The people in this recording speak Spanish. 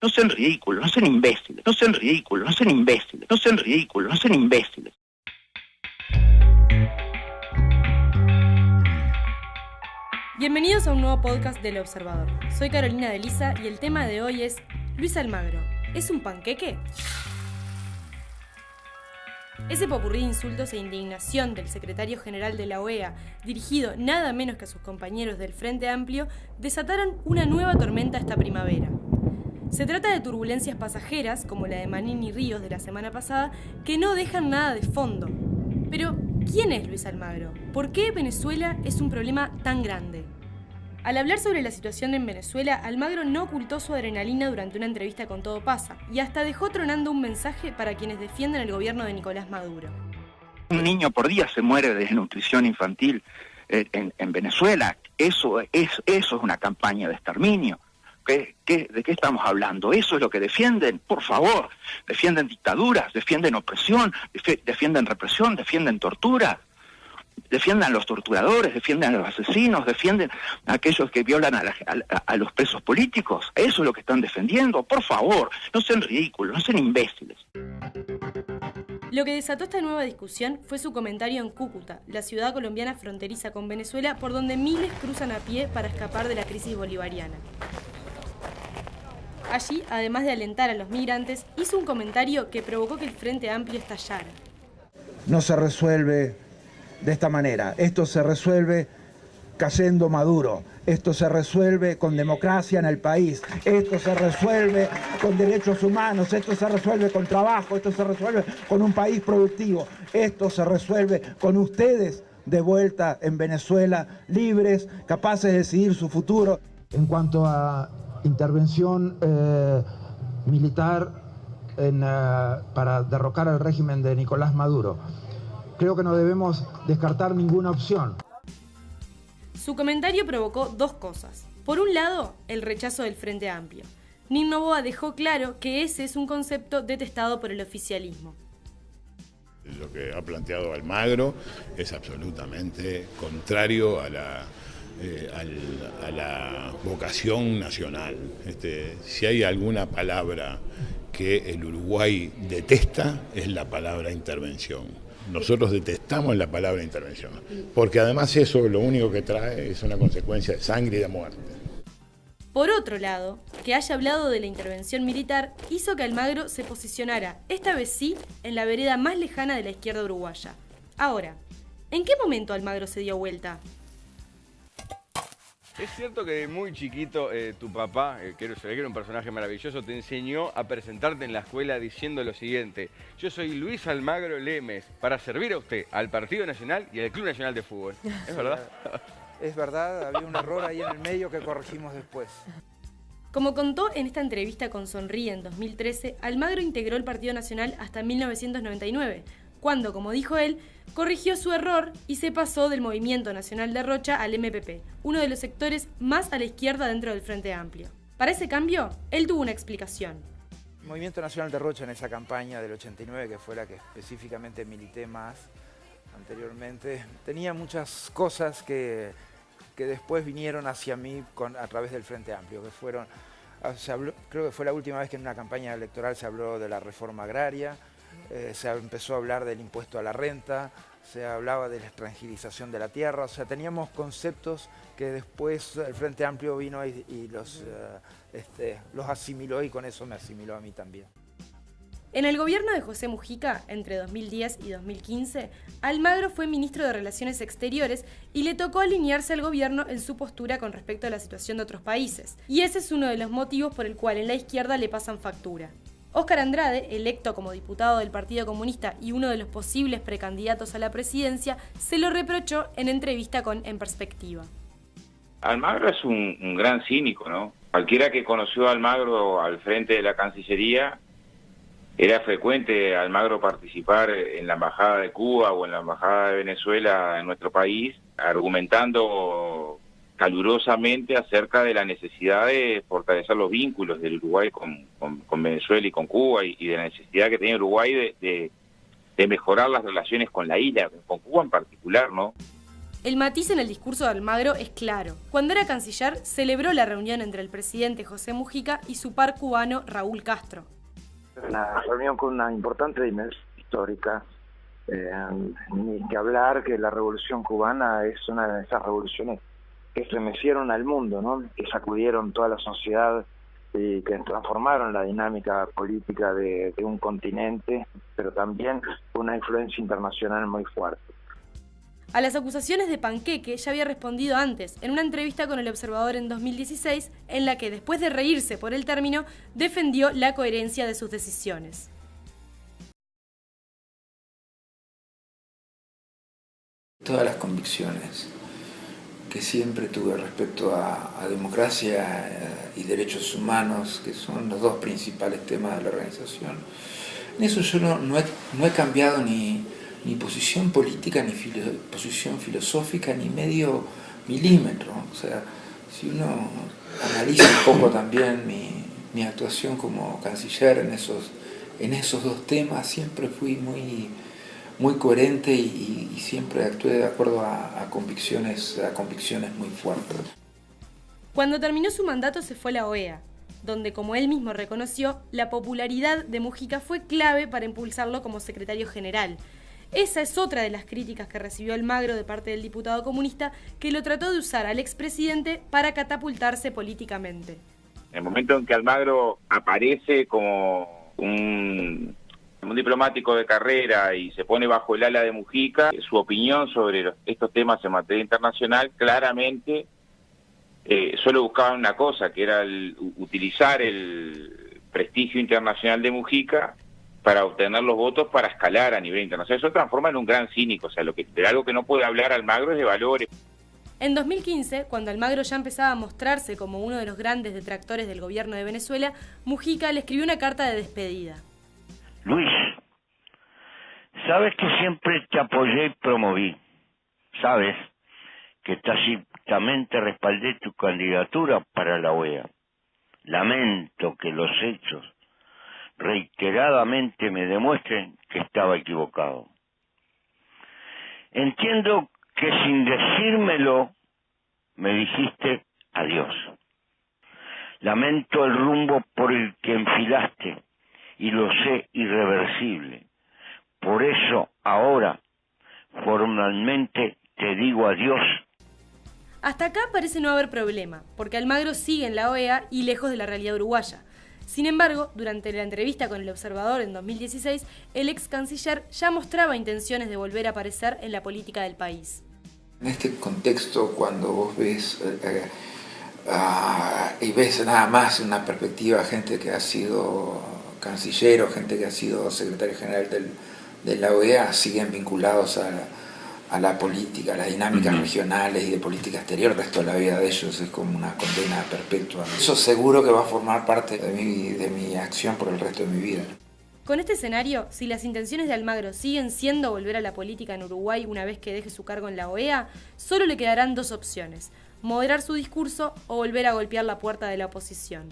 No sean ridículos, no sean imbéciles, no sean ridículos, no sean imbéciles, no sean ridículos, no sean imbéciles. Bienvenidos a un nuevo podcast del Observador. Soy Carolina de Lisa y el tema de hoy es Luis Almagro, ¿es un panqueque? Ese popurrí de insultos e indignación del secretario general de la OEA, dirigido nada menos que a sus compañeros del Frente Amplio, desataron una nueva tormenta esta primavera. Se trata de turbulencias pasajeras, como la de Manín y Ríos de la semana pasada, que no dejan nada de fondo. Pero, ¿quién es Luis Almagro? ¿Por qué Venezuela es un problema tan grande? Al hablar sobre la situación en Venezuela, Almagro no ocultó su adrenalina durante una entrevista con Todo Pasa y hasta dejó tronando un mensaje para quienes defienden el gobierno de Nicolás Maduro. Un niño por día se muere de desnutrición infantil en Venezuela. Eso es una campaña de exterminio. ¿De qué estamos hablando? ¿Eso es lo que defienden? Por favor, defienden dictaduras, defienden opresión, defienden represión, defienden tortura. Defiendan a los torturadores, defiendan a los asesinos, defienden a aquellos que violan a los presos políticos. Eso es lo que están defendiendo. Por favor, no sean ridículos, no sean imbéciles. Lo que desató esta nueva discusión fue su comentario en Cúcuta, la ciudad colombiana fronteriza con Venezuela, por donde miles cruzan a pie para escapar de la crisis bolivariana. Allí, además de alentar a los migrantes, hizo un comentario que provocó que el Frente Amplio estallara. No se resuelve de esta manera. Esto se resuelve cayendo Maduro. Esto se resuelve con democracia en el país. Esto se resuelve con derechos humanos. Esto se resuelve con trabajo. Esto se resuelve con un país productivo. Esto se resuelve con ustedes de vuelta en Venezuela, libres, capaces de decidir su futuro. En cuanto a intervención militar para derrocar al régimen de Nicolás Maduro, creo que no debemos descartar ninguna opción. Su comentario provocó dos cosas. Por un lado, el rechazo del Frente Amplio. Nin Noboa dejó claro que ese es un concepto detestado por el oficialismo. Lo que ha planteado Almagro es absolutamente contrario a la vocación nacional. Si hay alguna palabra que el Uruguay detesta, es la palabra intervención. Nosotros detestamos la palabra intervención, porque además eso lo único que trae es una consecuencia de sangre y de muerte. Por otro lado, que haya hablado de la intervención militar hizo que Almagro se posicionara, esta vez sí, en la vereda más lejana de la izquierda uruguaya. Ahora, ¿en qué momento Almagro se dio vuelta? Es cierto que de muy chiquito tu papá, que se ve que era un personaje maravilloso, te enseñó a presentarte en la escuela diciendo lo siguiente: yo soy Luis Almagro Lemes, para servir a usted, al Partido Nacional y al Club Nacional de Fútbol. ¿Es verdad? Es verdad, había un error ahí en el medio que corregimos después. Como contó en esta entrevista con Sonríe en 2013, Almagro integró el Partido Nacional hasta 1999, cuando, como dijo él, corrigió su error y se pasó del Movimiento Nacional de Rocha al MPP, uno de los sectores más a la izquierda dentro del Frente Amplio. Para ese cambio, él tuvo una explicación. El Movimiento Nacional de Rocha en esa campaña del 89, que fue la que específicamente milité más anteriormente, tenía muchas cosas que después vinieron hacia mí a través del Frente Amplio, que fueron, creo que fue la última vez que en una campaña electoral se habló de la reforma agraria. Se empezó a hablar del impuesto a la renta, se hablaba de la extranjerización de la tierra, o sea, teníamos conceptos que después el Frente Amplio vino y los asimiló, y con eso me asimiló a mí también. En el gobierno de José Mujica, entre 2010 y 2015, Almagro fue ministro de Relaciones Exteriores y le tocó alinearse al gobierno en su postura con respecto a la situación de otros países. Y ese es uno de los motivos por el cual en la izquierda le pasan factura. Óscar Andrade, electo como diputado del Partido Comunista y uno de los posibles precandidatos a la presidencia, se lo reprochó en entrevista con En Perspectiva. Almagro es un gran cínico, ¿no? Cualquiera que conoció a Almagro al frente de la Cancillería, era frecuente Almagro participar en la Embajada de Cuba o en la Embajada de Venezuela en nuestro país, argumentando calurosamente acerca de la necesidad de fortalecer los vínculos del Uruguay con Venezuela y con Cuba, y de la necesidad que tiene Uruguay de mejorar las relaciones con la isla, con Cuba en particular, ¿no? El matiz en el discurso de Almagro es claro. Cuando era canciller, celebró la reunión entre el presidente José Mujica y su par cubano Raúl Castro. Una reunión con una importante dimensión histórica. Ni que hablar que la Revolución Cubana es una de esas revoluciones que estremecieron al mundo, ¿no? Que sacudieron toda la sociedad y que transformaron la dinámica política de un continente, pero también una influencia internacional muy fuerte. A las acusaciones de panqueque ya había respondido antes, en una entrevista con El Observador en 2016, en la que, después de reírse por el término, defendió la coherencia de sus decisiones. Todas las convicciones que siempre tuve respecto a democracia y derechos humanos, que son los dos principales temas de la organización, en eso yo no he cambiado ni posición política, ni posición filosófica, ni medio milímetro. O sea, si uno analiza un poco también mi actuación como canciller en esos dos temas, siempre fui muy coherente y siempre actué de acuerdo a convicciones muy fuertes. Cuando terminó su mandato se fue a la OEA, donde, como él mismo reconoció, la popularidad de Mujica fue clave para impulsarlo como secretario general. Esa es otra de las críticas que recibió Almagro de parte del diputado comunista, que lo trató de usar al expresidente para catapultarse políticamente. En el momento en que Almagro aparece como un diplomático de carrera y se pone bajo el ala de Mujica, su opinión sobre estos temas en materia internacional claramente solo buscaban una cosa, que era utilizar el prestigio internacional de Mujica para obtener los votos para escalar a nivel internacional. Eso transforma en un gran cínico, o sea, de algo que no puede hablar Almagro es de valores. En 2015, cuando Almagro ya empezaba a mostrarse como uno de los grandes detractores del gobierno de Venezuela, Mujica le escribió una carta de despedida. Luis, sabes que siempre te apoyé y promoví. Sabes que tácitamente respaldé tu candidatura para la OEA. Lamento que los hechos reiteradamente me demuestren que estaba equivocado. Entiendo que sin decírmelo me dijiste adiós. Lamento el rumbo por el que enfilaste y lo sé irreversible. Por eso ahora formalmente te digo adiós. Hasta acá parece no haber problema, porque Almagro sigue en la OEA y lejos de la realidad uruguaya. Sin embargo, durante la entrevista con El Observador en 2016, el ex canciller ya mostraba intenciones de volver a aparecer en la política del país. En este contexto, cuando vos ves y ves nada más una perspectiva, gente que ha sido canciller o gente que ha sido secretario general de la OEA, siguen vinculados a la política, a las dinámicas regionales y de política exterior. El resto de la vida de ellos es como una condena perpetua. Eso seguro que va a formar parte de mi acción por el resto de mi vida. Con este escenario, si las intenciones de Almagro siguen siendo volver a la política en Uruguay una vez que deje su cargo en la OEA, solo le quedarán dos opciones: moderar su discurso o volver a golpear la puerta de la oposición.